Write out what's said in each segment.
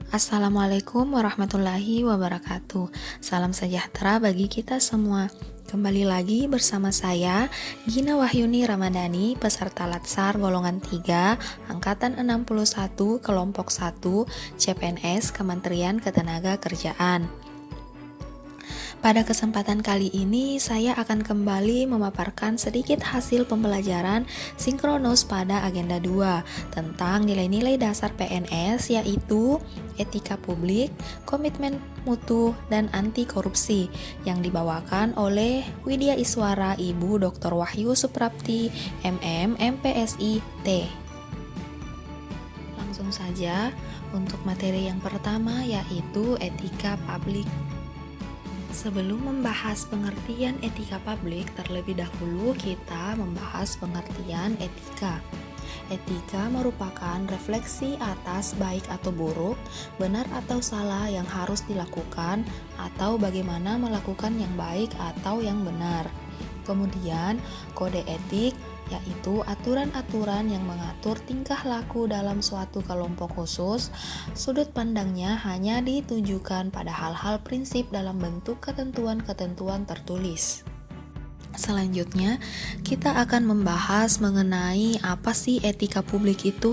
Assalamualaikum warahmatullahi wabarakatuh. Salam sejahtera bagi kita semua. Kembali lagi bersama saya, Gina Wahyuni Ramadhani, peserta Latsar golongan 3, angkatan 61, kelompok 1, CPNS Kementerian Ketenagakerjaan. Pada kesempatan kali ini, saya akan kembali memaparkan sedikit hasil pembelajaran sinkronus pada agenda 2 tentang nilai-nilai dasar PNS, yaitu etika publik, komitmen mutu, dan anti korupsi yang dibawakan oleh Widya Iswara Ibu Dr. Wahyu Suprapti, MM, MPSI, T. Langsung saja untuk materi yang pertama, yaitu etika publik. Sebelum membahas pengertian etika publik, terlebih dahulu kita membahas pengertian etika. Etika merupakan refleksi atas baik atau buruk, benar atau salah yang harus dilakukan, atau bagaimana melakukan yang baik atau yang benar. Kemudian, kode etik yaitu aturan-aturan yang mengatur tingkah laku dalam suatu kelompok khusus. Sudut pandangnya hanya ditujukan pada hal-hal prinsip dalam bentuk ketentuan-ketentuan tertulis. Selanjutnya, kita akan membahas mengenai apa sih etika publik itu.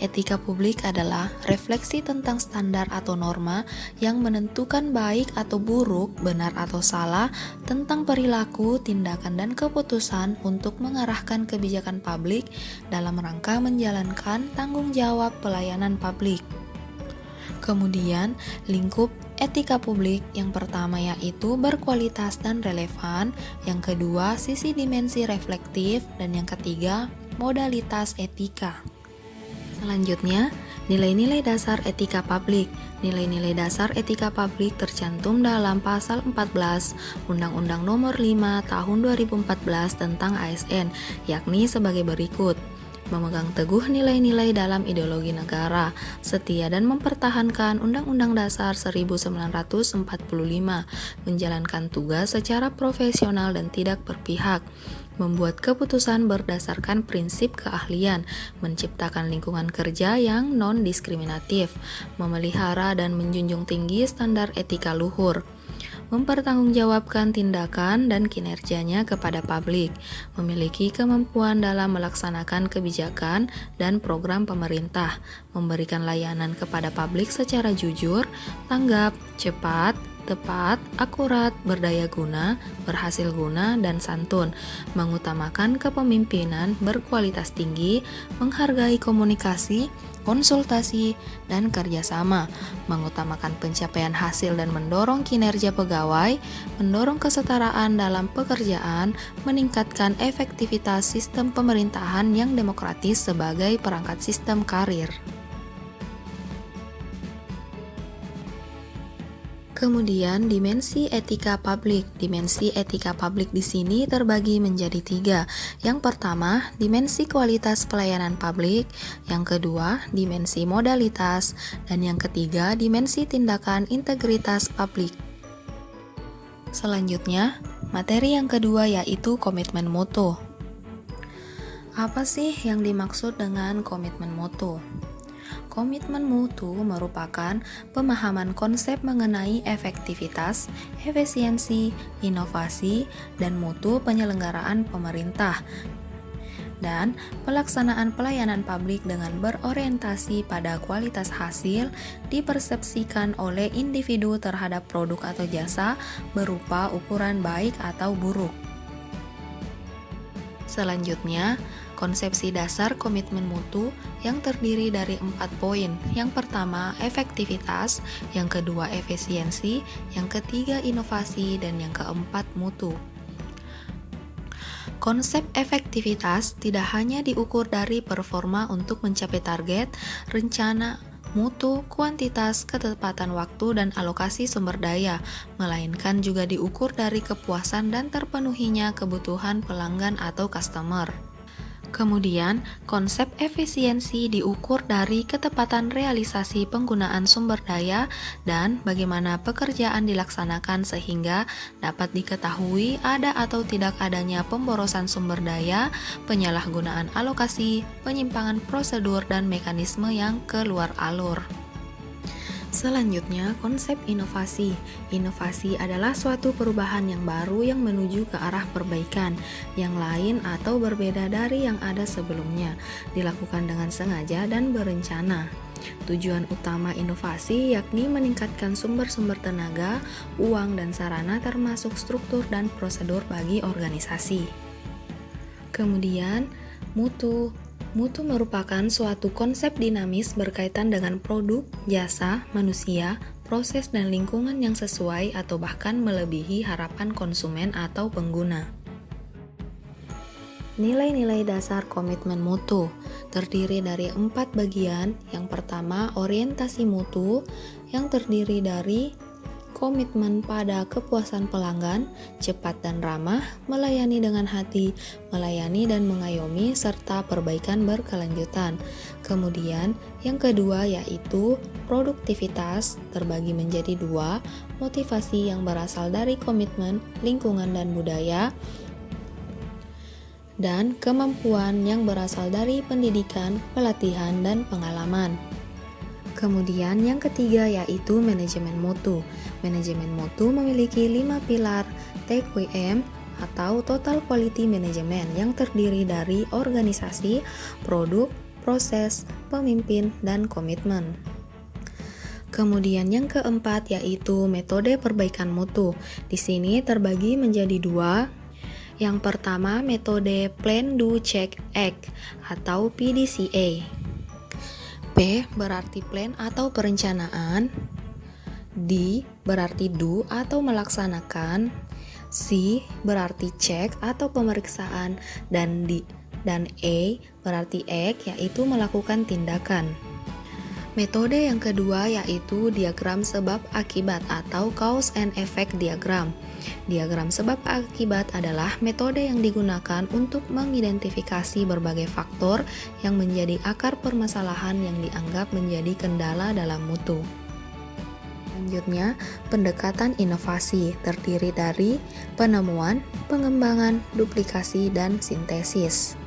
Etika publik adalah refleksi tentang standar atau norma yang menentukan baik atau buruk, benar atau salah, tentang perilaku, tindakan, dan keputusan untuk mengarahkan kebijakan publik dalam rangka menjalankan tanggung jawab pelayanan publik. Kemudian, lingkup etika publik yang pertama yaitu berkualitas dan relevan, yang kedua sisi dimensi reflektif, dan yang ketiga modalitas etika. Selanjutnya, nilai-nilai dasar etika publik. Nilai-nilai dasar etika publik tercantum dalam pasal 14 Undang-Undang Nomor 5 Tahun 2014 tentang ASN, yakni sebagai berikut. Memegang teguh nilai-nilai dalam ideologi negara, setia dan mempertahankan Undang-Undang Dasar 1945, menjalankan tugas secara profesional dan tidak berpihak, membuat keputusan berdasarkan prinsip keahlian, menciptakan lingkungan kerja yang non-diskriminatif, memelihara dan menjunjung tinggi standar etika luhur, mempertanggungjawabkan tindakan dan kinerjanya kepada publik, memiliki kemampuan dalam melaksanakan kebijakan dan program pemerintah, memberikan layanan kepada publik secara jujur, tanggap, cepat, tepat, akurat, berdaya guna, berhasil guna, dan santun, mengutamakan kepemimpinan berkualitas tinggi, menghargai komunikasi, konsultasi, dan kerjasama, mengutamakan pencapaian hasil dan mendorong kinerja pegawai, mendorong kesetaraan dalam pekerjaan, meningkatkan efektivitas sistem pemerintahan yang demokratis sebagai perangkat sistem karir. Kemudian, dimensi etika publik. Dimensi etika publik di sini terbagi menjadi 3. Yang pertama, dimensi kualitas pelayanan publik. Yang kedua, dimensi modalitas. Dan yang ketiga, dimensi tindakan integritas publik. Selanjutnya, materi yang kedua yaitu komitmen mutu. Apa sih yang dimaksud dengan komitmen mutu? Komitmen mutu merupakan pemahaman konsep mengenai efektivitas, efisiensi, inovasi, dan mutu penyelenggaraan pemerintah, dan pelaksanaan pelayanan publik dengan berorientasi pada kualitas hasil dipersepsikan oleh individu terhadap produk atau jasa berupa ukuran baik atau buruk. Selanjutnya, konsepsi dasar komitmen mutu yang terdiri dari 4 poin. Yang pertama, efektivitas, yang kedua, efisiensi, yang ketiga, inovasi, dan yang keempat, mutu. Konsep efektivitas tidak hanya diukur dari performa untuk mencapai target, rencana, mutu, kuantitas, ketepatan waktu, dan alokasi sumber daya, melainkan juga diukur dari kepuasan dan terpenuhinya kebutuhan pelanggan atau customer. Kemudian, konsep efisiensi diukur dari ketepatan realisasi penggunaan sumber daya dan bagaimana pekerjaan dilaksanakan sehingga dapat diketahui ada atau tidak adanya pemborosan sumber daya, penyalahgunaan alokasi, penyimpangan prosedur, dan mekanisme yang keluar alur. Selanjutnya, konsep inovasi. Inovasi adalah suatu perubahan yang baru yang menuju ke arah perbaikan, yang lain atau berbeda dari yang ada sebelumnya, dilakukan dengan sengaja dan berencana. Tujuan utama inovasi yakni meningkatkan sumber-sumber tenaga, uang, dan sarana termasuk struktur dan prosedur bagi organisasi. Kemudian, mutu. Mutu merupakan suatu konsep dinamis berkaitan dengan produk, jasa, manusia, proses dan lingkungan yang sesuai atau bahkan melebihi harapan konsumen atau pengguna. Nilai-nilai dasar komitmen mutu terdiri dari 4 bagian. Yang pertama, orientasi mutu yang terdiri dari komitmen pada kepuasan pelanggan, cepat dan ramah, melayani dengan hati, melayani dan mengayomi, serta perbaikan berkelanjutan. Kemudian, yang kedua yaitu produktivitas, terbagi menjadi 2, motivasi yang berasal dari komitmen, lingkungan dan budaya, dan kemampuan yang berasal dari pendidikan, pelatihan, dan pengalaman. Kemudian yang ketiga yaitu manajemen mutu. Manajemen mutu memiliki 5 pilar TQM atau Total Quality Management yang terdiri dari organisasi, produk, proses, pemimpin, dan komitmen. Kemudian yang keempat yaitu metode perbaikan mutu. Di sini terbagi menjadi 2. Yang pertama metode Plan Do Check Act atau PDCA. P berarti plan atau perencanaan, D berarti do atau melaksanakan, C berarti cek atau pemeriksaan, dan E berarti act yaitu melakukan tindakan. Metode yang kedua yaitu diagram sebab akibat atau cause and effect diagram. Diagram sebab akibat adalah metode yang digunakan untuk mengidentifikasi berbagai faktor yang menjadi akar permasalahan yang dianggap menjadi kendala dalam mutu. Selanjutnya, pendekatan inovasi terdiri dari penemuan, pengembangan, duplikasi, dan sintesis.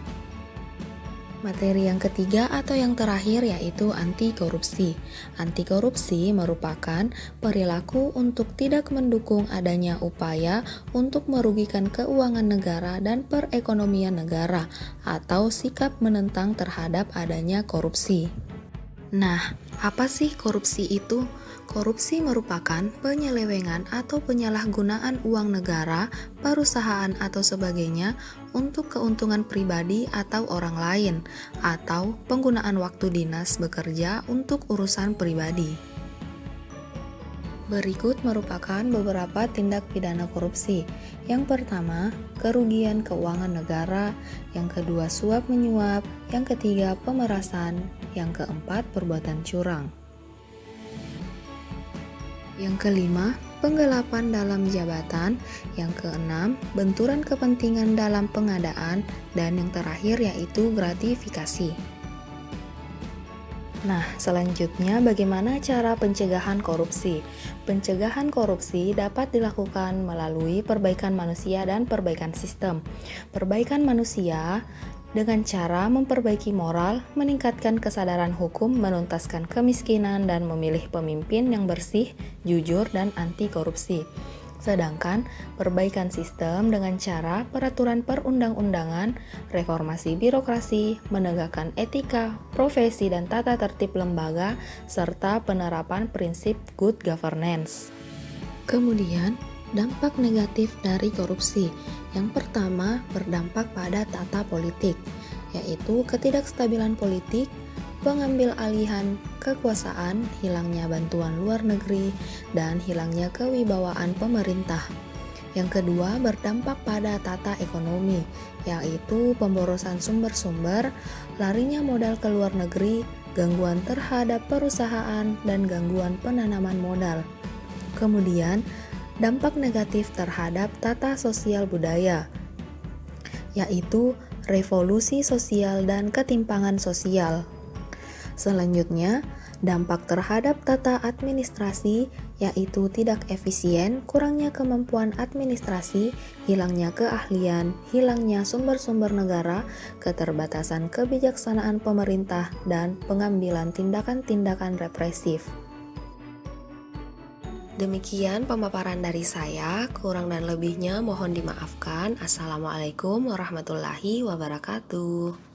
Materi yang ketiga atau yang terakhir yaitu anti korupsi. Anti korupsi merupakan perilaku untuk tidak mendukung adanya upaya untuk merugikan keuangan negara dan perekonomian negara atau sikap menentang terhadap adanya korupsi. Nah, apa sih korupsi itu? Korupsi merupakan penyelewengan atau penyalahgunaan uang negara, perusahaan atau sebagainya untuk keuntungan pribadi atau orang lain, atau penggunaan waktu dinas bekerja untuk urusan pribadi. Berikut merupakan beberapa tindak pidana korupsi. Yang pertama, kerugian keuangan negara. Yang kedua, suap menyuap. Yang ketiga, pemerasan. Yang keempat, perbuatan curang. Yang kelima, penggelapan dalam jabatan. Yang keenam, benturan kepentingan dalam pengadaan. Dan yang terakhir yaitu gratifikasi. Nah, selanjutnya bagaimana cara pencegahan korupsi? Pencegahan korupsi dapat dilakukan melalui perbaikan manusia dan perbaikan sistem. Perbaikan manusia dengan cara memperbaiki moral, meningkatkan kesadaran hukum, menuntaskan kemiskinan, dan memilih pemimpin yang bersih, jujur, dan anti korupsi. Sedangkan perbaikan sistem dengan cara peraturan perundang-undangan, reformasi birokrasi, menegakkan etika, profesi dan tata tertib lembaga, serta penerapan prinsip good governance. Kemudian, dampak negatif dari korupsi. Yang pertama, berdampak pada tata politik, yaitu ketidakstabilan politik, pengambil alihan kekuasaan, hilangnya bantuan luar negeri, dan hilangnya kewibawaan pemerintah. Yang kedua, berdampak pada tata ekonomi, yaitu pemborosan sumber-sumber, larinya modal ke luar negeri, gangguan terhadap perusahaan, dan gangguan penanaman modal. Kemudian, dampak negatif terhadap tata sosial budaya, yaitu revolusi sosial dan ketimpangan sosial. Selanjutnya, dampak terhadap tata administrasi, yaitu tidak efisien, kurangnya kemampuan administrasi, hilangnya keahlian, hilangnya sumber-sumber negara, keterbatasan kebijaksanaan pemerintah, dan pengambilan tindakan-tindakan represif. Demikian pemaparan dari saya, kurang dan lebihnya mohon dimaafkan. Assalamualaikum warahmatullahi wabarakatuh.